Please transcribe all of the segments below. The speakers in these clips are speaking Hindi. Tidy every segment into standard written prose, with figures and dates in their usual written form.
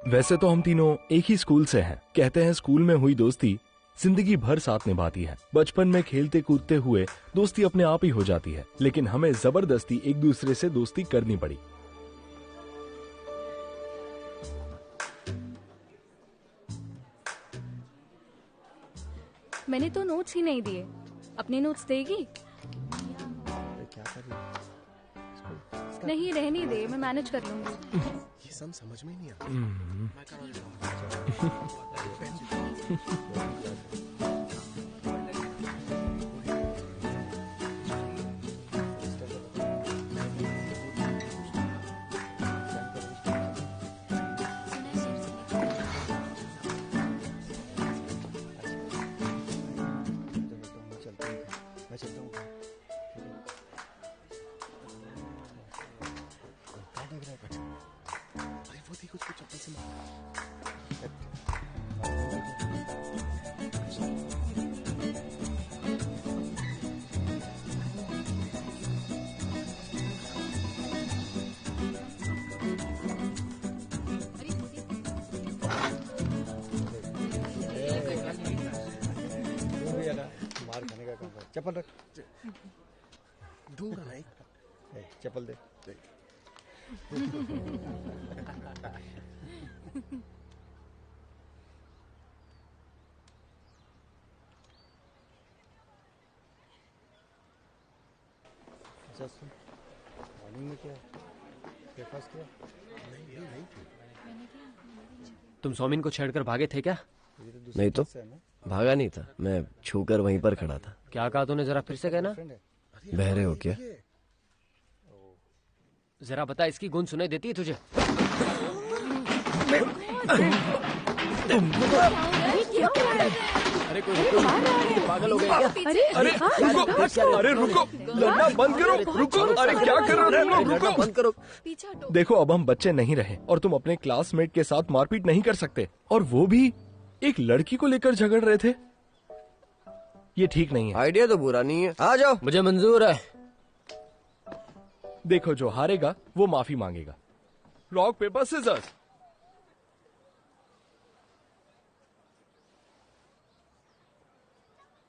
वैसे तो हम तीनों एक ही स्कूल से हैं। कहते हैं स्कूल में हुई दोस्ती जिंदगी भर साथ निभाती है। बचपन में खेलते कूदते हुए दोस्ती अपने आप ही हो जाती है, लेकिन हमें जबरदस्ती एक दूसरे से दोस्ती करनी पड़ी। मैंने तो नोट्स ही नहीं दिए। अपने नोट्स देगी? क्या कर रही है? नहीं, रहने दे, मैं मैनेज कर लूंगी। ये सब समझ में नहीं आता। चप्पल रख। दूंगा नहीं। चप्पल दे। मॉर्निंग में क्या ब्रेकफास्ट किया? नहीं। तुम सौमिन को छेड़कर भागे थे क्या? नहीं तो भागा नहीं था, मैं छूकर वहीं पर खड़ा था। क्या कहा तूने, जरा फिर से कहना। बहरे हो क्या? जरा बता, इसकी गूंज सुनाई देती है तुझे? अरे कोई पागल हो गए क्या? अरे रुको, लड़ना बंद करो, रुको। अरे क्या कर रहे हो? रुको, बंद करो। देखो अब हम बच्चे नहीं रहे और तुम अपने क्लासमेट के साथ मारपीट नहीं कर सकते, और वो भी एक लड़की को लेकर झगड़ रहे थे। ये ठीक नहीं है। आइडिया तो बुरा नहीं है, आ जाओ। मुझे मंजूर है। देखो, जो हारेगा वो माफी मांगेगा। Rock paper scissors.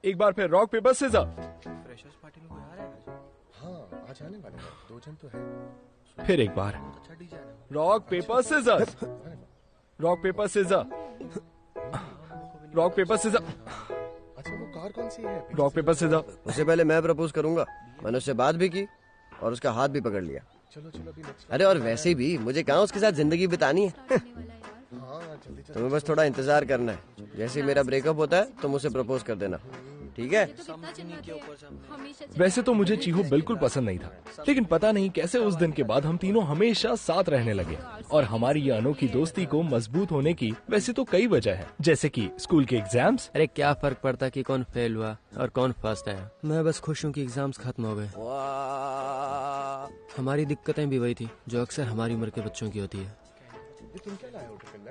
एक बार फिर rock paper scissor. Freshers party में कोई आ रहा है? हाँ, आज आने वाले हैं, 2 जन तो है। फिर एक बार rock paper scissors. Rock paper scissor. Rock paper scissor. अच्छा, वो कार कौन सी है? Rock paper scissor. उससे पहले मैं प्रपोज करूंगा। मैंने उससे बात भी की और उसका हाथ भी पकड़ लिया। चलो अभी नेक्स्ट। अरे और वैसे भी मुझे कहाँ उसके साथ जिंदगी बितानी है। हाँ, जल्दी तुम्हें बस थोड़ा इंतजार करना है। जैसे ही मेरा ब्रेकअप होता है तुम उसे प्रपोज कर देना, ठीक है? वैसे तो मुझे चीहू बिल्कुल पसंद नहीं था, लेकिन पता नहीं कैसे उस दिन के बाद हम तीनों हमेशा साथ रहने लगे। और हमारी ये अनोखी दोस्ती को मजबूत होने की वैसे तो कई वजह है, जैसे कि स्कूल के एग्जाम्स। अरे क्या फर्क पड़ता कि कौन फेल हुआ और कौन फर्स्ट आया। मैं बस खुश हूँ कि एग्जाम्स खत्म हो गए। हमारी दिक्कतें भी वही थी जो अक्सर हमारी उम्र के बच्चों की होती है। तुम क्या लाए हो टिफिन में?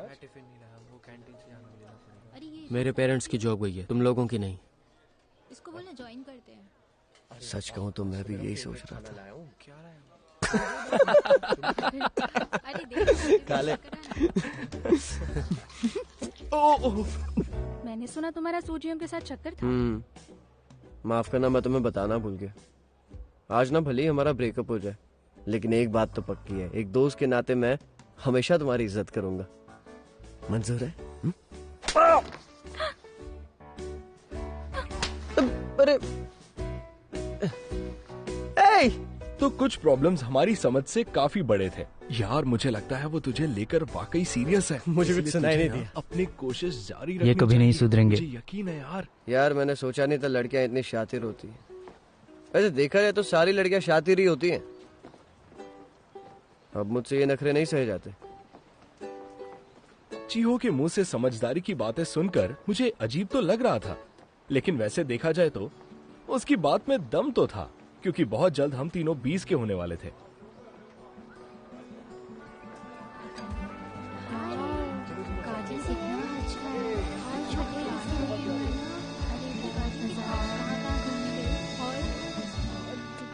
मेरे पेरेंट्स की जॉब गई है, तुम लोगों की नहीं। इसको बोलना ज्वाइन करते हैं। सच कहूँ तो मैं भी यही सोच रहा था। लाया हूँ। क्या लाया अरे देख, काले। मैंने सुना तुम्हारा सूजियों के साथ चक्कर था। माफ करना, मैं तुम्हें बताना भूल गया। आज ना भले ही हमारा ब्रेकअप हो जाए, लेकिन एक बात तो पक्की है, एक दोस्त के नाते मैं हमेशा तुम्हारी इज्जत करूंगा। मंजूर है? अरे तो कुछ प्रॉब्लम्स हमारी समझ से काफी बड़े थे। यार मुझे लगता है वो तुझे लेकर वाकई सीरियस है। मुझे भी इसलिए सुनाई तुझे नहीं ना दिया। अपनी कोशिश जारी रखनी ये कभी नहीं चाहिए। सुधरेंगे। मुझे यकीन है यार। यार मैंने सोचा नहीं था लड़कियां इतनी शातिर होती हैं। वैसे देखा जाए तो सारी लड़कियां शातिर ही होती हैं। अब मुझसे ये नखरे नहीं सहे जाते। चीहो के मुंह से समझदारी की बातें सुनकर मुझे अजीब तो लग रहा था, लेकिन वैसे देखा जाए तो उसकी बात में दम तो था, क्योंकि बहुत जल्द हम तीनों 20 के होने वाले थे। काजल कितना अच्छा है। आज छोटे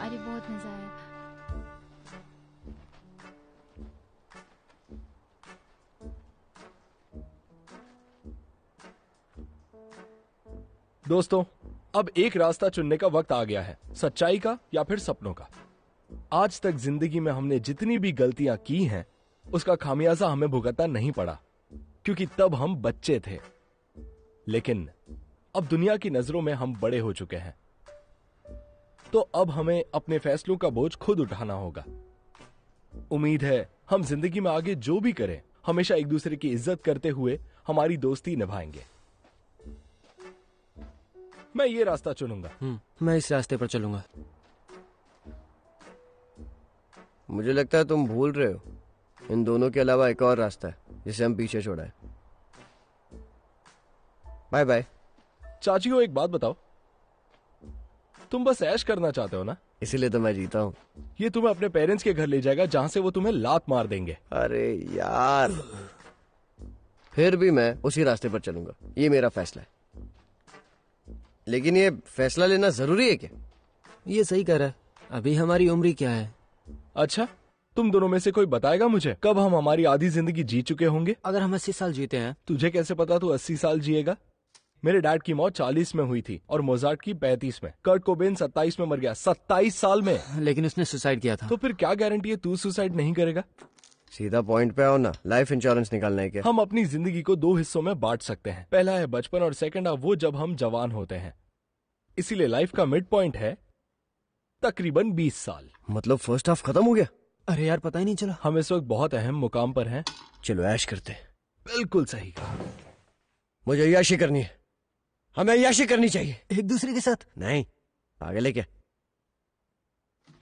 अरे बहुत मजा आया। दोस्तों, अब एक रास्ता चुनने का वक्त आ गया है, सच्चाई का या फिर सपनों का। आज तक जिंदगी में हमने जितनी भी गलतियां की हैं, उसका खामियाजा हमें भुगतना नहीं पड़ा, क्योंकि तब हम बच्चे थे। लेकिन अब दुनिया की नजरों में हम बड़े हो चुके हैं, तो अब हमें अपने फैसलों का बोझ खुद उठाना होगा। उम्मीद है हम जिंदगी में आगे जो भी करें, हमेशा एक दूसरे की इज्जत करते हुए हमारी दोस्ती निभाएंगे। मैं ये रास्ता चुनूंगा। मैं इस रास्ते पर चलूंगा। मुझे लगता है तुम भूल रहे हो, इन दोनों के अलावा एक और रास्ता है जिसे हम पीछे छोड़ा है। Bye bye. चाची को एक बात बताओ, तुम बस ऐश करना चाहते हो ना? इसीलिए तो मैं जीता हूँ। ये तुम्हें अपने पेरेंट्स के घर ले जाएगा, जहां से वो तुम्हें लात मार देंगे। अरे यार, फिर भी मैं उसी रास्ते पर चलूंगा, ये मेरा फैसला है। लेकिन ये फैसला लेना जरूरी है क्या? ये सही कह रहा है। अभी हमारी उम्र ही क्या है? अच्छा, तुम दोनों में से कोई बताएगा मुझे कब हम हमारी आधी जिंदगी जी चुके होंगे? अगर हम 80 साल जीते हैं। तुझे कैसे पता तू 80 साल जिएगा? मेरे डैड की मौत 40 में हुई थी और मोजार्ट की 35 में। कर्ट कोबेन 27 में मर गया, 27 साल में। लेकिन उसने सुसाइड किया था। तो फिर क्या गारंटी है तू सुसाइड नहीं करेगा? सीधा पॉइंट पे आओ ना, लाइफ इंश्योरेंस निकालना है क्या? हम अपनी जिंदगी को 2 हिस्सों में बांट सकते हैं। पहला है बचपन और सेकंड है वो जब हम जवान होते हैं। इसीलिए लाइफ का मिड पॉइंट है तकरीबन 20 साल। मतलब फर्स्ट हाफ खत्म हो गया? अरे यार, पता ही नहीं चला। हम इस वक्त बहुत अहम मुकाम पर हैं। चलो ऐश करते हैं। बिल्कुल सही कहा। मुझे अय्याशी करनी है, हमें अय्याशी करनी चाहिए। एक दूसरे के साथ नहीं, पागल है क्या?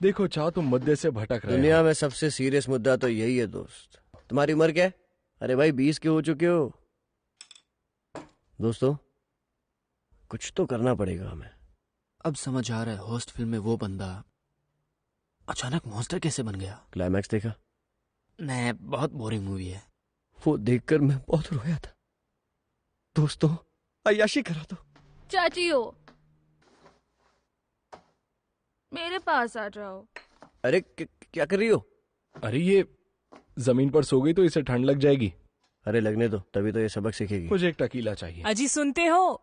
देखो चाह, तुम मुद्दे से भटक रहे दुनिया हो। में सबसे सीरियस मुद्दा तो यही है दोस्त। तुम्हारी उम्र क्या है? अरे भाई 20 के हो चुके हो। दोस्तों, कुछ तो करना पड़ेगा हमें। अब समझ आ रहा है, होस्ट फिल्म में वो बंदा अचानक मॉन्स्टर कैसे बन गया। क्लाइमैक्स देखा? नहीं, बहुत बोरिंग मूवी है। वो देखकर मैं बहुत रोया था। दोस्तों, अय्याशी करा दो। चाची हो, मेरे पास आ जाओ। अरे क्या कर रही हो? अरे ये जमीन पर सो गई तो इसे ठंड लग जाएगी। अरे लगने दो, तभी तो ये सबक सीखेगी। मुझे एक टकीला चाहिए। अजी सुनते हो?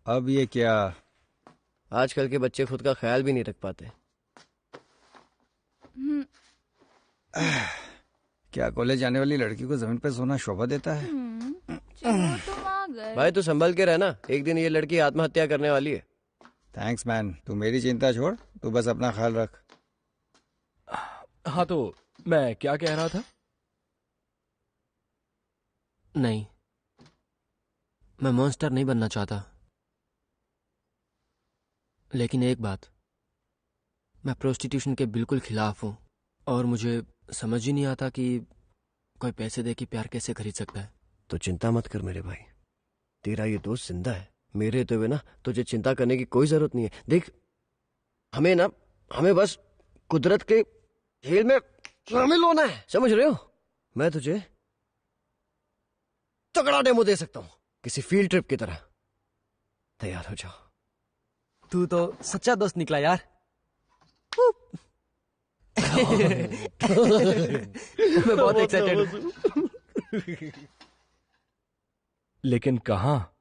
अब ये क्या? आजकल के बच्चे खुद का ख्याल भी नहीं रख पाते। क्या कॉलेज जाने वाली लड़की को जमीन पे सोना शोभा देता है? चलो तुम आ गए। भाई तू संभल के रहना, एक दिन ये लड़की आत्महत्या करने वाली है। थैंक्स मैन, तू मेरी चिंता छोड़, तू बस अपना ख्याल रख। हाँ, तो मैं क्या कह रहा था? नहीं, मैं मॉन्स्टर नहीं बनना चाहता। लेकिन एक बात, मैं प्रोस्टिट्यूशन के बिल्कुल खिलाफ हूं और मुझे समझ ही नहीं आता कि कोई पैसे दे के प्यार कैसे खरीद सकता है। तो चिंता मत कर मेरे भाई, तेरा ये दोस्त जिंदा है। मेरे तो वे ना, तुझे चिंता करने की कोई जरूरत नहीं है। देख, हमें बस कुदरत के खेल में शामिल होना है, समझ रहे हो? मैं तुझे तगड़ा डेमो दे सकता हूं, किसी फील्ड ट्रिप की तरह। तैयार हो जाओ। तू तो सच्चा दोस्त निकला यार। मैं बहुत एक्साइटेड हूँ। लेकिन कहाँ?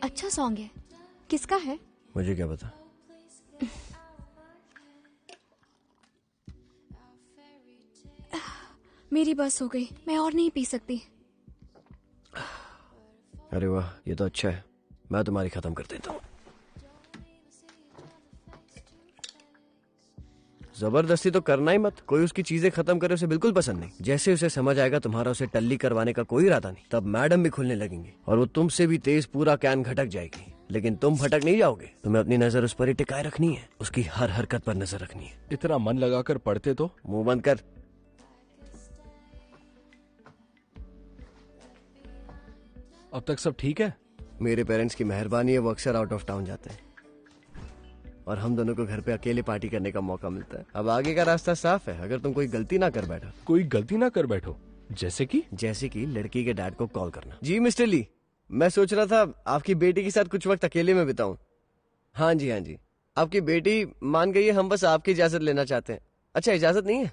अच्छा सॉन्ग है, किसका है? मुझे क्या पता। मेरी बस हो गई, मैं और नहीं पी सकती। अरे वाह, ये तो अच्छा है। मैं तुम्हारी खत्म कर देता हूँ। जबरदस्ती तो करना ही मत। कोई उसकी चीजें खत्म करे उसे बिल्कुल पसंद नहीं। जैसे उसे समझ आएगा तुम्हारा उसे टल्ली करवाने का कोई इरादा नहीं, तब मैडम भी खुलने लगेंगी और वो तुमसे भी तेज पूरा कैन घटक जाएगी। लेकिन तुम भटक नहीं जाओगे। तुम्हें अपनी नजर उस पर ही टिकाए रखनी है, उसकी हर हरकत पर नजर रखनी है। इतना मन लगाकर पढ़ते तो। मुंह बंद कर। अब तक सब ठीक है? मेरे पेरेंट्स की मेहरबानी है, वो अक्सर आउट ऑफ टाउन जाते हैं और हम दोनों को घर पे अकेले पार्टी करने का मौका मिलता है। अब आगे का रास्ता साफ है, अगर तुम कोई गलती ना कर बैठो। कोई गलती ना कर बैठो? जैसे कि लड़की के डैड को कॉल करना। जी मिस्टर ली, मैं सोच रहा था आपकी बेटी के साथ कुछ वक्त अकेले में बिताऊं। हाँ जी, आपकी बेटी मान गई है, हम बस आपकी इजाजत लेना चाहते हैं। अच्छा, इजाजत नहीं है?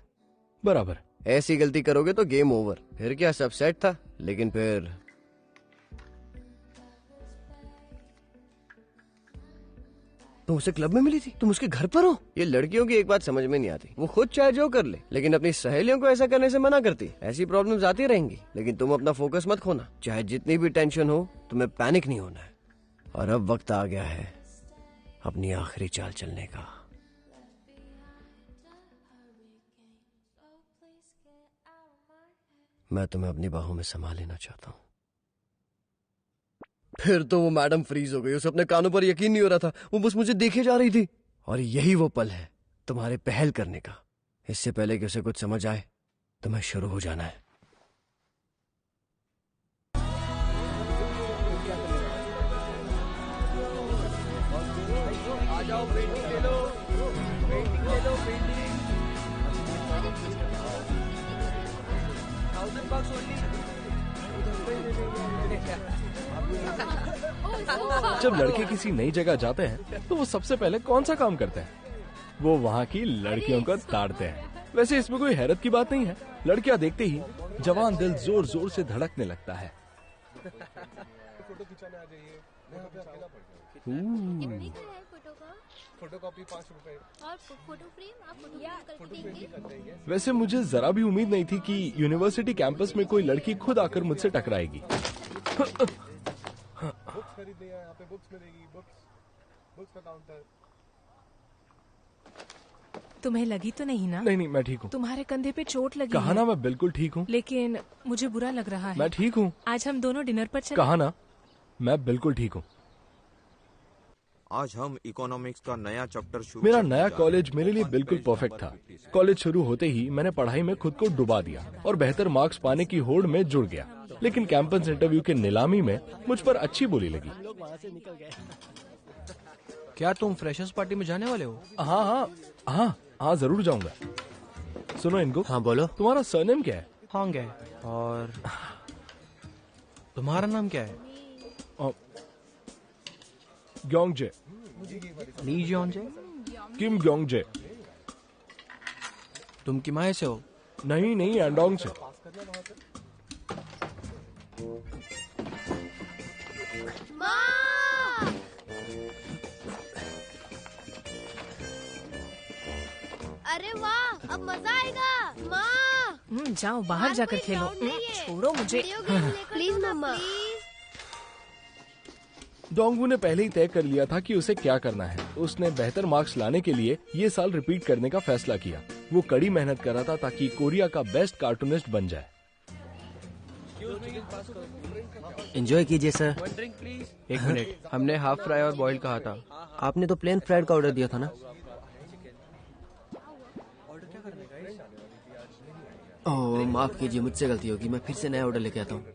बराबर। ऐसी गलती करोगे तो गेम ओवर। फिर क्या, सब सेट था, लेकिन फिर तुम उसे क्लब में मिली थी, तुम उसके घर पर हो। ये लड़कियों की एक बात समझ में नहीं आती, वो खुद चाहे जो कर ले, लेकिन अपनी सहेलियों को ऐसा करने से मना करती। ऐसी प्रॉब्लम्स आती रहेंगी, लेकिन तुम अपना फोकस मत खोना। चाहे जितनी भी टेंशन हो, तुम्हें पैनिक नहीं होना है। और अब वक्त आ गया है अपनी आखिरी चाल चलने का। मैं तुम्हें अपनी बाहों में समा लेना चाहता हूँ। फिर तो वो मैडम फ्रीज हो गई, उसे अपने कानों पर यकीन नहीं हो रहा था, वो बस मुझे देखे जा रही थी। और यही वो पल है तुम्हारे पहल करने का। इससे पहले कि उसे कुछ समझ आए, तुम्हें शुरू हो जाना है। आ जाओ, पेंटिंग ले लो, पेंटिंग ले लो, पेंटिंग। $1000 only। जब लड़के किसी नई जगह जाते हैं तो वो सबसे पहले कौन सा काम करते हैं? वो वहाँ की लड़कियों को ताड़ते हैं। वैसे इसमें कोई हैरत की बात नहीं है। लड़कियां देखते ही जवान दिल जोर जोर से धड़कने लगता है। फोटो खिंचाने आ जाइए, मैं यहाँ पे अकेला पड़ जाऊँ। कितने का है फोटो का? फोटोकॉपी 5 रुपए। और फोटो फ्रेम आप फोटो करके देंगे? वैसे मुझे जरा भी उम्मीद नहीं थी कि यूनिवर्सिटी कैंपस में कोई लड़की खुद आकर मुझसे टकराएगी। बुक्स खरीदनी है, यहाँ पे बुक्स मिलेगी, बुक्स का काउंटर। तुम्हें लगी तो नहीं ना? नहीं, मैं ठीक हूँ। तुम्हारे कंधे पे चोट लगी कहा है। ना मैं बिल्कुल ठीक हूँ। लेकिन मुझे बुरा लग रहा है। मैं ठीक हूँ। आज हम दोनों डिनर पर चलें? कहा ना मैं बिल्कुल ठीक हूँ। आज हम इकोनॉमिक्स का नया चैप्टर शुरू मेरा करने नया जा रहे कॉलेज हैं। मेरे लिए बिल्कुल परफेक्ट था। कॉलेज शुरू होते ही मैंने पढ़ाई में खुद को डुबा दिया और बेहतर मार्क्स पाने की होड़ में जुड़ गया। लेकिन कैंपस इंटरव्यू के नीलामी में मुझ पर अच्छी बोली लगी। क्या तुम फ्रेशर्स पार्टी में जाने वाले हो? हाँ, जरूर जाऊंगा। सुनो इनको। हाँ बोलो। तुम्हारा सरनेम क्या है? होंग है। और तुम्हारा नाम क्या है? ग्योंगजे। ली जियोंजे। किम ग्योंगजे। तुम किमाए से हो? नहीं, एंडोंग से। अरे वाह, अब मजा आएगा। माँ जाओ बाहर जाकर खेलो। छोड़ो मुझे। प्लीज मम्मा। डोंगवू ने पहले ही तय कर लिया था कि उसे क्या करना है। उसने बेहतर मार्क्स लाने के लिए ये साल रिपीट करने का फैसला किया। वो कड़ी मेहनत कर रहा था ताकि कोरिया का बेस्ट कार्टूनिस्ट बन जाए। एंजॉय कीजिए सर। एक मिनट, हमने हाफ फ्राई और बॉईल कहा था। आपने तो प्लेन फ्राइड का ऑर्डर दिया था ना? ओह माफ कीजिए, मुझसे गलती होगी। मैं फिर से नया ऑर्डर लेके आता हूँ।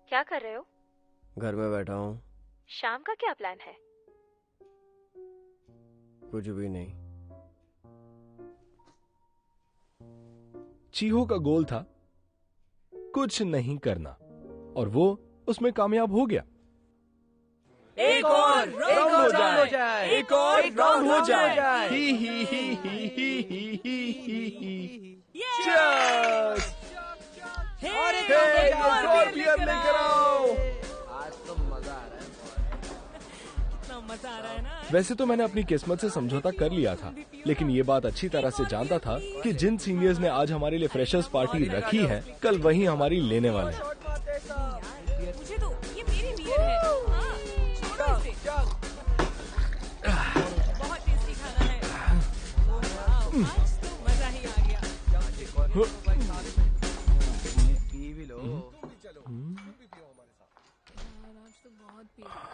क्या कर रहे हो? घर में बैठा हूँ। शाम का क्या प्लान है? कुछ भी नहीं। चीहो का गोल था कुछ नहीं करना और वो उसमें कामयाब हो गया। एक और राउंड हो जाए। एक और राउंड हो जाए। Cheers! एक और बियर लेकर आओ। आज तो मजा आ रहा है ना? वैसे तो मैंने अपनी किस्मत से समझौता कर लिया था, लेकिन ये बात अच्छी तरह से जानता था कि जिन सीनियर्स ने आज हमारे लिए फ्रेशर्स पार्टी रखी है, कल वही हमारी लेने वाले हैं। मुझे तो ये मेरी बियर है। हाँ, छोड़ो इसे। बहुत टेस्टी खाना है। वाह, आज तो मजा ही आ गया। पी भी लो। आज तो बहुत पी रहा है,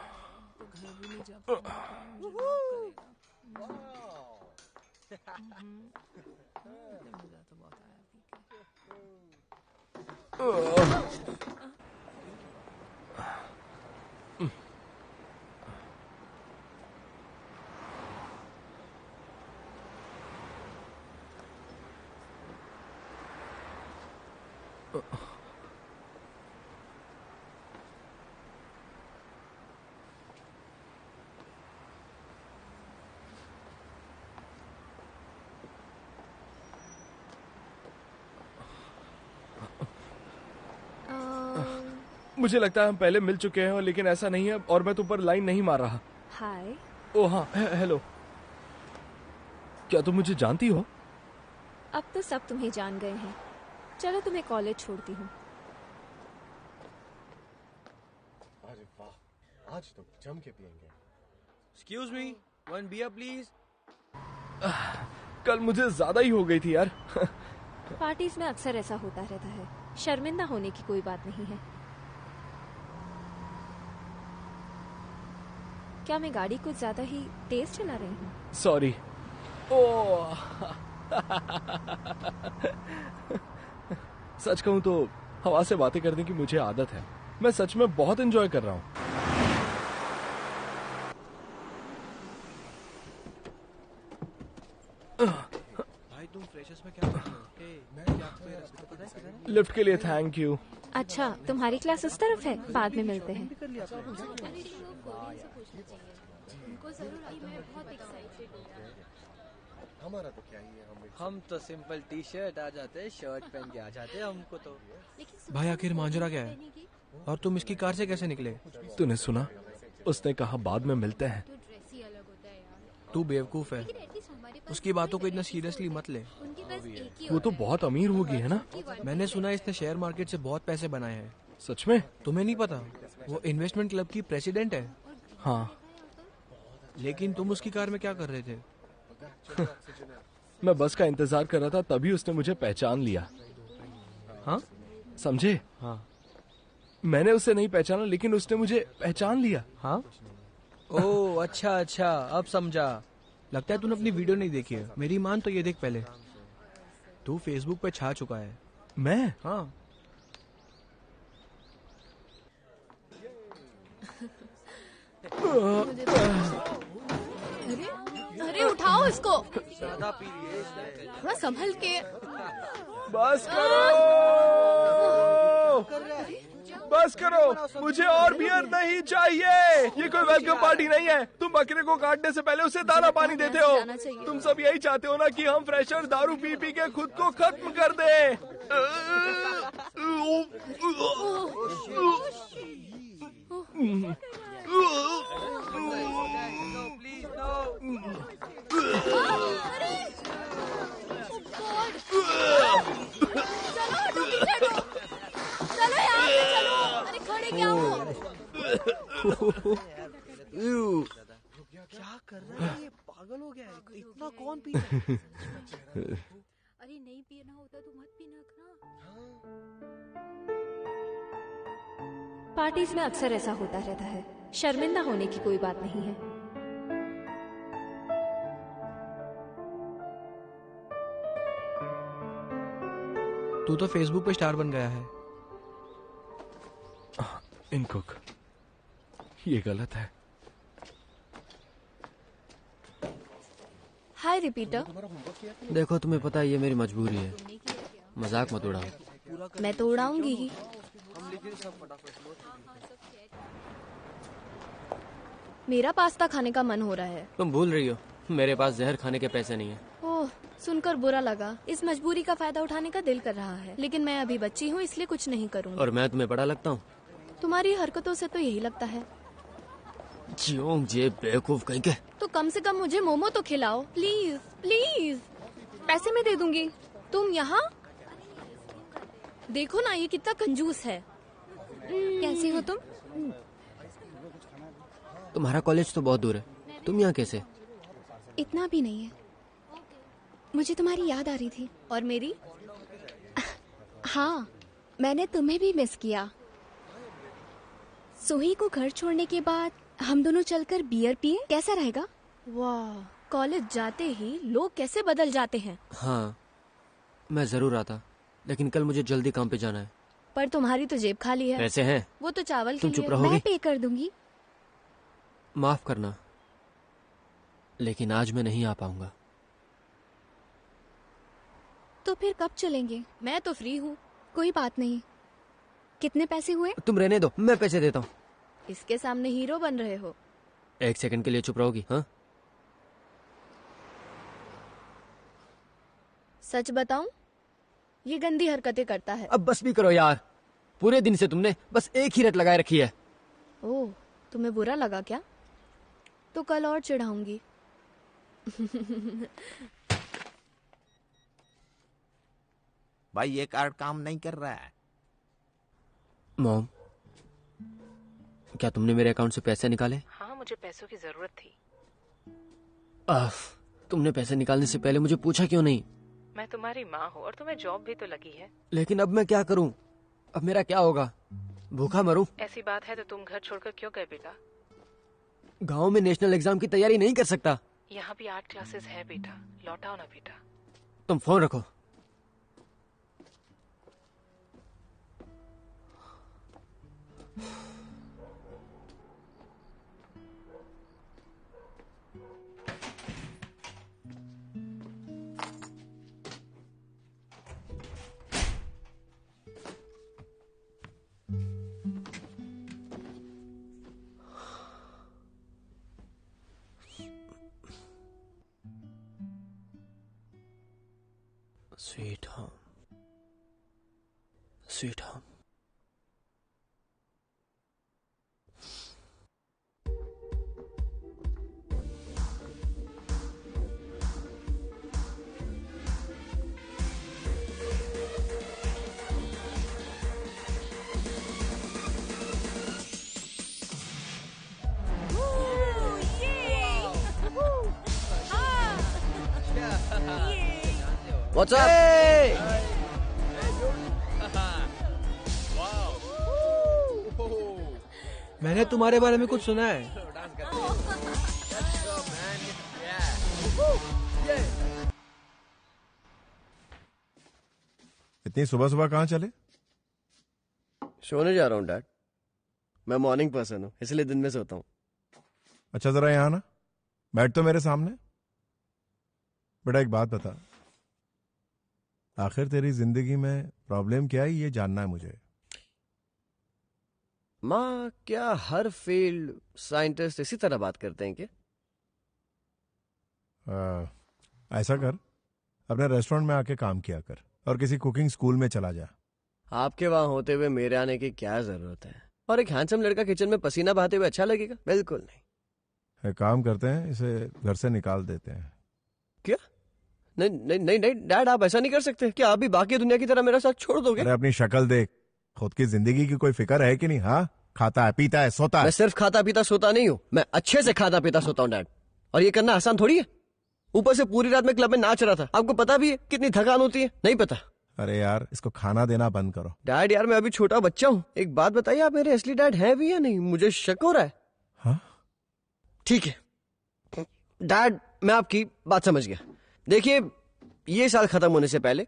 तो घर भी नहीं जा पाऊंगा। मजा तो बहुत आया पी के। मुझे लगता है हम पहले मिल चुके हैं, लेकिन ऐसा नहीं है और मैं तुम पर लाइन नहीं मार रहा। हाय। ओ हाँ, हेलो। क्या तुम मुझे जानती हो? अब तो सब तुम्हें जान गए हैं। चलो तुम्हें कॉलेज छोड़ती हूँ। अरे वाह, आज तो जम के पियेंगे। Excuse me, one beer please. कल मुझे ज्यादा ही हो गई थी यार। पार्टीज में अक्सर ऐसा होता रहता है। शर्मिंदा होने की कोई बात नहीं है। क्या मैं गाड़ी कुछ ज्यादा ही तेज चला रही हूँ? सॉरी। ओ सच कहूँ तो हवा से बातें करने की मुझे आदत है। मैं सच में बहुत एंजॉय कर रहा हूँ। भाई तुम फ्रेशर्स में क्या कर रहे हो? मैं क्या आपको ये रास्ता पता है किधर है? लिफ्ट के लिए थैंक यू। अच्छा, तुम्हारी क्लास उस तरफ है। बाद में मिलते हैं। हमारा तो क्या ही है, हम तो सिंपल टी शर्ट आ जाते, शर्ट पहन के आ जाते। हमको तो भाई आखिर मांजरा क्या है? और तुम इसकी कार से कैसे निकले? तूने सुना? उसने कहा बाद में मिलते हैं। तू बेवकूफ है, उसकी बातों को इतना सीरियसली मत ले। वो तो बहुत अमीर होगी, है ना? मैंने सुना इसने शेयर मार्केट से बहुत पैसे बनाए हैं। सच में? तुम्हें नहीं पता? वो इन्वेस्टमेंट क्लब की प्रेसिडेंट है। हाँ। लेकिन तुम उसकी कार में क्या कर रहे थे? मैं बस का इंतजार कर रहा था, तभी उसने मुझे पहचान लिया। हाँ? समझे? हाँ। मैंने उसे नहीं पहचाना, लेकिन उसने मुझे पहचान लिया। हाँ? ओह अच्छा अच्छा, अब समझा। लगता है तूने अपनी वीडियो नहीं देखी है। मेरी मान तो ये देख पहले, तू फेसबुक पे छा चुका है। मैं? हाँ। अरे उठाओ इसको। थोड़ा संभल के। बस करो, बस करो, मुझे और बियर नहीं चाहिए। ये कोई वेलकम पार्टी नहीं है। तुम बकरे को काटने से पहले उसे दाना पानी देते हो। तुम सब यही चाहते हो ना कि हम फ्रेशर दारू पी पी के खुद को खत्म कर दें। चलो यार, चलो। अरे खड़े क्या हो? क्या कर रहा है ये? पागल हो गया है। इतना कौन पी रहा है? अरे नहीं पीना होता तो मत पीना ना। पार्टीज में अक्सर ऐसा होता रहता है। शर्मिंदा होने की कोई बात नहीं है। तू तो फेसबुक पे स्टार बन गया है। इनकुक, ये गलत है। हाय रिपीटर। देखो तुम्हें पता है ये मेरी मजबूरी है, मजाक मत उड़ाओ। मैं तो उड़ाऊंगी ही। मेरा पास्ता खाने का मन हो रहा है। तुम भूल रही हो मेरे पास जहर खाने के पैसे नहीं है। ओह, सुनकर बुरा लगा। इस मजबूरी का फायदा उठाने का दिल कर रहा है, लेकिन मैं अभी बच्ची हूँ, इसलिए कुछ नहीं करूँगी। और मैं तुम्हें बड़ा लगता हूँ? तुम्हारी हरकतों से तो यही लगता है। जियोंग जे बेवकूफ कहीं के। तो कम से कम मुझे मोमो तो खिलाओ, प्लीज प्लीज। पैसे मैं दे दूंगी। तुम यहाँ देखो ना, ये कितना कंजूस है। कैसी हो तुम? तुम्हारा कॉलेज तो बहुत दूर है, तुम यहाँ कैसे? इतना भी नहीं है। मुझे तुम्हारी याद आ रही थी। और मेरी? हाँ, मैंने तुम्हें भी मिस किया। सोही को घर छोड़ने के बाद हम दोनों चलकर बियर पिए, कैसा रहेगा? वाह, कॉलेज जाते ही लोग कैसे बदल जाते हैं। हाँ, मैं जरूर आता, लेकिन कल मुझे जल्दी काम पे जाना है। पर तुम्हारी तो जेब खाली है। पैसे हैं? वो तो चावल तुम के चुप लिए। रहोगी? मैं पे कर दूंगी। माफ करना, लेकिन आज मैं नहीं आ पाऊंगा। तो फिर कब चलेंगे? मैं तो फ्री हूँ। कोई बात नहीं। कितने पैसे हुए? तुम रहने दो, मैं पैसे देता हूँ। इसके सामने हीरो बन रहे हो। एक सेकंड के लिए चुप रहोगी? हाँ, सच बताऊं, ये गंदी हरकतें करता है। अब बस भी करो यार। पूरे दिन से तुमने बस एक ही रट लगाए रखी है। ओह, तुम्हें बुरा लगा क्या? तो कल और चिढ़ाऊंगी। भाई ये कार्ड काम नहीं कर रहा है। मॉम, क्या तुमने मेरे अकाउंट से पैसे निकाले? हाँ, मुझे पैसों की जरूरत थी। तुमने पैसे निकालने से पहले मुझे पूछा क्यों नहीं? मैं तुम्हारी माँ हूँ और तुम्हें जॉब भी तो लगी है। लेकिन अब मैं क्या करूं? अब मेरा क्या होगा? भूखा मरूं? ऐसी बात है तो तुम घर छोड़कर क्यों गए बेटा? गांव में नेशनल एग्जाम की तैयारी नहीं कर सकता। यहाँ भी 8 क्लासेस है बेटा, लौटाओ ना बेटा। तुम फोन रखो। Sweet home. Sweet home. What's up? मैंने तुम्हारे बारे में कुछ सुना है। इतनी सुबह सुबह कहाँ चले? सोने जा रहा हूँ डैड। मैं मॉर्निंग पर्सन हूँ, इसलिए दिन में सोता हूँ। अच्छा जरा यहाँ ना बैठ तो मेरे सामने। बेटा एक बात बता, आखिर तेरी जिंदगी में प्रॉब्लम क्या है ये जानना है मुझे। माँ, क्या हर फील्ड साइंटिस्ट इसी तरह बात करते हैं क्या? ऐसा कर, अपने रेस्टोरेंट में आके काम किया कर और किसी कुकिंग स्कूल में चला जा। आपके वहां होते हुए मेरे आने की क्या जरूरत है? और एक हैंडसम लड़का किचन में पसीना बहाते हुए अच्छा लगेगा? बिल्कुल नहीं। एक काम करते हैं, इसे घर से निकाल देते हैं। क्या? नहीं नहीं नहीं नहीं डैड, आप ऐसा नहीं कर सकते। क्या आप भी बाकी दुनिया की तरह मेरा साथ छोड़ दोगे? अरे अपनी शक्ल देख, खुद की जिंदगी की कोई फिक्र है कि नहीं? हाँ, खाता है, पीता है, सोता है। मैं सिर्फ खाता पीता सोता नहीं हूँ, मैं अच्छे से खाता पीता सोता हूँ डैड। और ये करना आसान थोड़ी है। ऊपर से पूरी रात में क्लब में नाच रहा था। आपको पता भी है कितनी थकान होती है? नहीं पता? अरे यार इसको खाना देना बंद करो। डैड यार, मैं अभी छोटा बच्चा हूँ। एक बात बताइए, आप मेरे असली डैड हैं भी या नहीं? मुझे शक हो रहा है। हाँ? ठीक है डैड, मैं आपकी बात समझ गया। देखिए, ये साल खत्म होने से पहले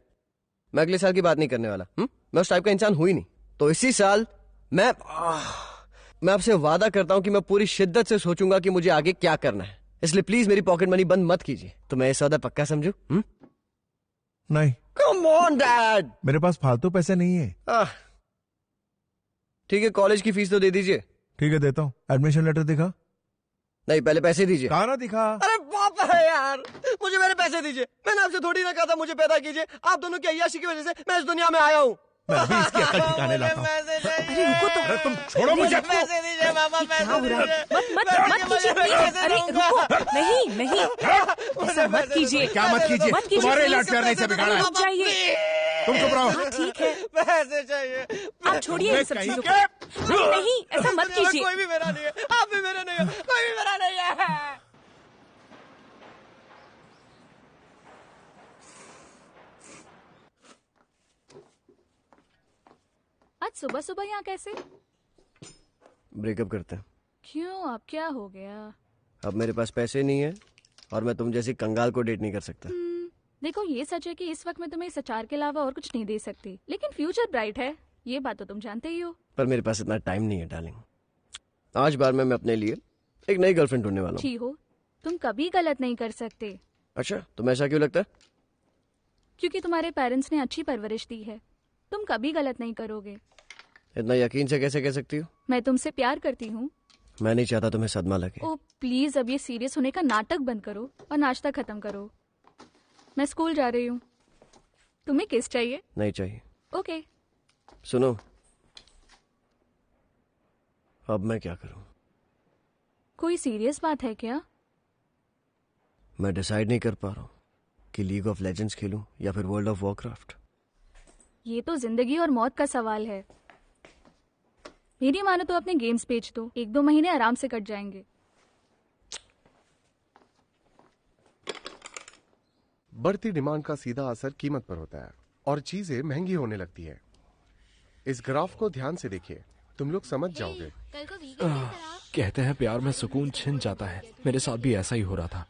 मैं अगले साल की बात नहीं करने वाला। मैं उस टाइप का इंसान हुई नहीं। तो इसी साल मैं आपसे वादा करता हूं कि मैं पूरी शिद्दत से सोचूंगा कि मुझे आगे क्या करना है। इसलिए प्लीज मेरी पॉकेट मनी बंद मत कीजिए। तो मैं ये सौदा पक्का समझू? नहीं। कम ऑन डैड, मेरे पास फालतू पैसे नहीं है। ठीक है, कॉलेज की फीस तो दे दीजिए। ठीक है देता हूँ। एडमिशन लेटर दिखा। नहीं, पहले पैसे दीजिए। कहा ना दिखा। अरे बाप है यार, मुझे मेरे पैसे दीजिए। मैंने आपसे थोड़ी ना कहा था मुझे पैदा कीजिए। आप दोनों की अय्याशी की वजह से मैं इस दुनिया में आया हूँ। मैं अभी इसकी अकल ठिकाने लाता हूँ। अरे रुको तो। अरे तुम छोड़ो मुझे। पैसे दीजिए मामा, क्या हो रहा है? मत कीजिए प्लीज। अरे रुको, नहीं ऐसा मत कीजिए। क्या मत कीजिए? तुम्हारे इलाज करने से बिगाड़ा है। रुक जाइए। तुम चुप रहो। हाँ ठीक है, पैसे चाहिए। आप छोड़िए इन सब चीजों को। नहीं ऐसा मत कीजिए। कोई भी मेरा नहीं है, आप भी मेरे नहीं हो, कोई भी मेरा नहीं है। आज सुबह सुबह यहाँ कैसे? ब्रेकअप करते हैं। क्यों, अब क्या हो गया? अब मेरे पास पैसे नहीं है और मैं तुम जैसी कंगाल को डेट नहीं कर सकता। देखो ये सच है कि इस वक्त मैं तुम्हें इस अचार के अलावा और कुछ नहीं दे सकती, लेकिन फ्यूचर ब्राइट है, ये बात तो तुम जानते ही हो। पर मेरे पास इतना टाइम नहीं है डार्लिंग। आज बार में मैं अपने लिए एक नई गर्लफ्रेंड ढूंढने वाला हूँ। ठीक हो, तुम कभी गलत नहीं कर सकते। अच्छा, तुम्हें ऐसा क्यों लगता है? क्योंकि तुम्हारे पेरेंट्स ने अच्छी परवरिश दी है। तुम कभी गलत नहीं करोगे। इतना यकीन से कैसे कह सकती हो? मैं तुमसे प्यार करती हूँ। मैं नहीं चाहता तुम्हें सदमा लगे। ओ प्लीज, अब ये सीरियस होने का नाटक बंद करो और नाश्ता खत्म करो। मैं स्कूल जा रही हूँ। तुम्हें किस चाहिए? नहीं चाहिए। ओके। सुनो, अब मैं क्या करूं? कोई सीरियस बात है क्या? मैं डिसाइड नहीं कर पा रहा हूं कि लीग ऑफ लेजेंड्स खेलूं या फिर वर्ल्ड ऑफ वॉरक्राफ्ट। ये तो जिंदगी और मौत का सवाल है। मेरी मानो तो अपने गेम्स बेच दो, 1-2 महीने आराम से कट जाएंगे। बढ़ती डिमांड का सीधा असर कीमत पर होता है और चीजें महंगी होने लगती है। इस ग्राफ को ध्यान से देखिए, तुम लोग समझ जाओगे। कहते हैं प्यार में सुकून छिन जाता है। मेरे साथ भी ऐसा ही हो रहा था।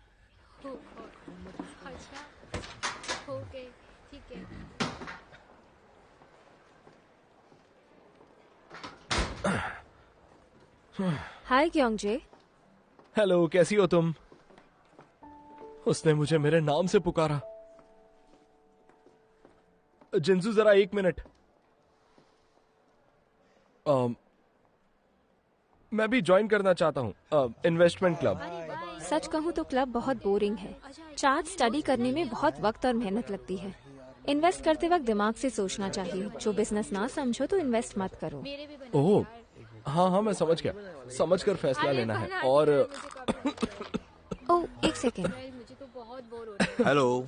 हाय क्योंगजे। हेलो, कैसी हो तुम? उसने मुझे मेरे नाम से पुकारा। जिंजू जरा 1 मिनट। मैं भी ज्वाइन करना चाहता हूँ, इन्वेस्टमेंट क्लब। सच कहूँ तो क्लब बहुत बोरिंग है। चार्ट स्टडी करने में बहुत वक्त और मेहनत लगती है। इन्वेस्ट करते वक्त दिमाग से सोचना चाहिए। जो बिजनेस ना समझो तो इन्वेस्ट मत करो। ओह हाँ हाँ, मैं समझ गया। समझ कर फैसला लेना है। और ओह, 1 second. Hello.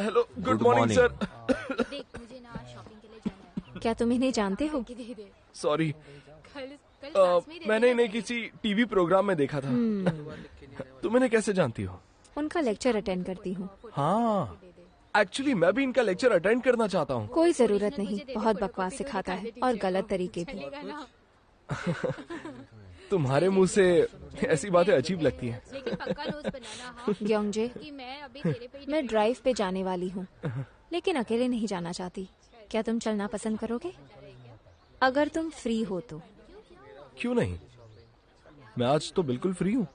Hello, good morning sir. क्या तुम इन्हें जानते हो? सॉरी, मैंने इन्हें किसी टीवी प्रोग्राम में देखा था। तुम इन्हें कैसे जानती हो? उनका लेक्चर अटेंड करती हूँ। हाँ, एक्चुअली मैं भी इनका लेक्चर अटेंड करना चाहता हूँ। कोई जरूरत नहीं, बहुत बकवास सिखाता है और गलत तरीके भी। तुम्हारे मुंह से ऐसी बातें अजीब लगती हैं। ग्योंगजे, मैं ड्राइव पे जाने वाली हूँ, लेकिन अकेले नहीं जाना चाहती। क्या तुम चलना पसंद करोगे? अगर तुम फ्री हो तो। क्यों नहीं, मैं आज तो बिल्कुल फ्री हूँ।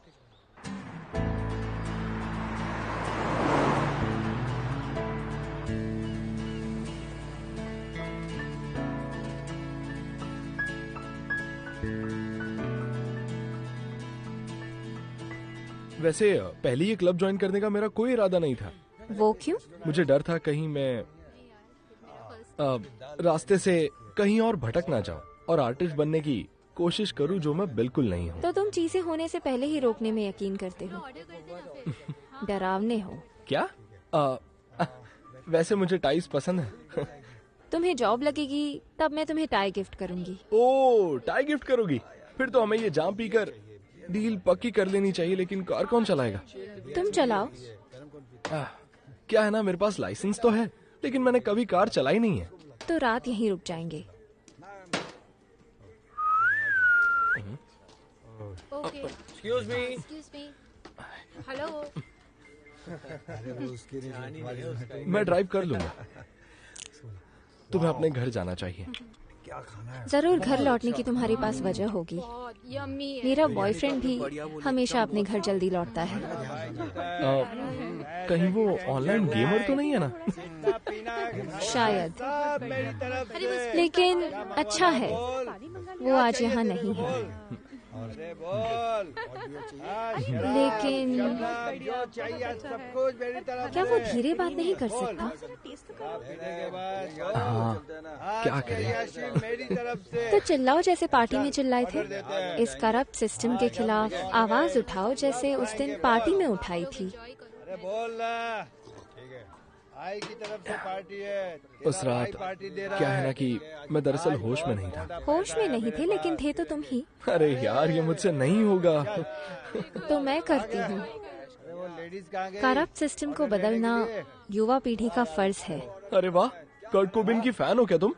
वैसे पहले ये क्लब ज्वाइन करने का मेरा कोई इरादा नहीं था। वो क्यों? मुझे डर था कहीं मैं रास्ते से कहीं और भटक ना जाऊं और आर्टिस्ट बनने की कोशिश करूं, जो मैं बिल्कुल नहीं हूं। तो तुम चीजें होने से पहले ही रोकने में यकीन करते हो। डरावने हो। क्या? वैसे मुझे टाइज पसंद है। तुम्हें जॉब लगेगी तब मैं तुम्हें टाई गिफ्ट करूंगी। ओह, टाई गिफ्ट करोगी? फिर तो हमें ये जाम पीकर डील पक्की कर लेनी चाहिए। लेकिन कार कौन चलाएगा? तुम चलाओ। क्या है ना, मेरे पास लाइसेंस तो है, लेकिन मैंने कभी कार चलाई नहीं है। तो रात यहीं रुक जाएंगे। Excuse me. हेलो। मैं ड्राइव कर लूंगा। तुम्हें अपने घर जाना चाहिए। जरूर घर लौटने की तुम्हारे पास वजह होगी। मेरा बॉयफ्रेंड भी हमेशा अपने घर जल्दी लौटता है। कहीं वो ऑनलाइन गेमर तो नहीं है ना? शायद, लेकिन अच्छा है वो आज यहाँ नहीं है। लेकिन क्या वो धीरे बात नहीं कर सकता? हाँ, क्या करें? तो चिल्लाओ जैसे पार्टी में चिल्लाए थे। इस करप्ट सिस्टम के खिलाफ आवाज उठाओ जैसे उस दिन पार्टी में उठाई थी। आई की तरफ से पार्टी है। उस रात क्या है ना कि मैं दरअसल होश में नहीं था। होश में नहीं थे, लेकिन थे तो तुम ही। अरे यार, ये मुझसे नहीं होगा। तो मैं करती हूँ। करप्ट सिस्टम को बदलना युवा पीढ़ी का फर्ज है। अरे वाह, कर्ट कोबिन की फैन हो क्या तुम?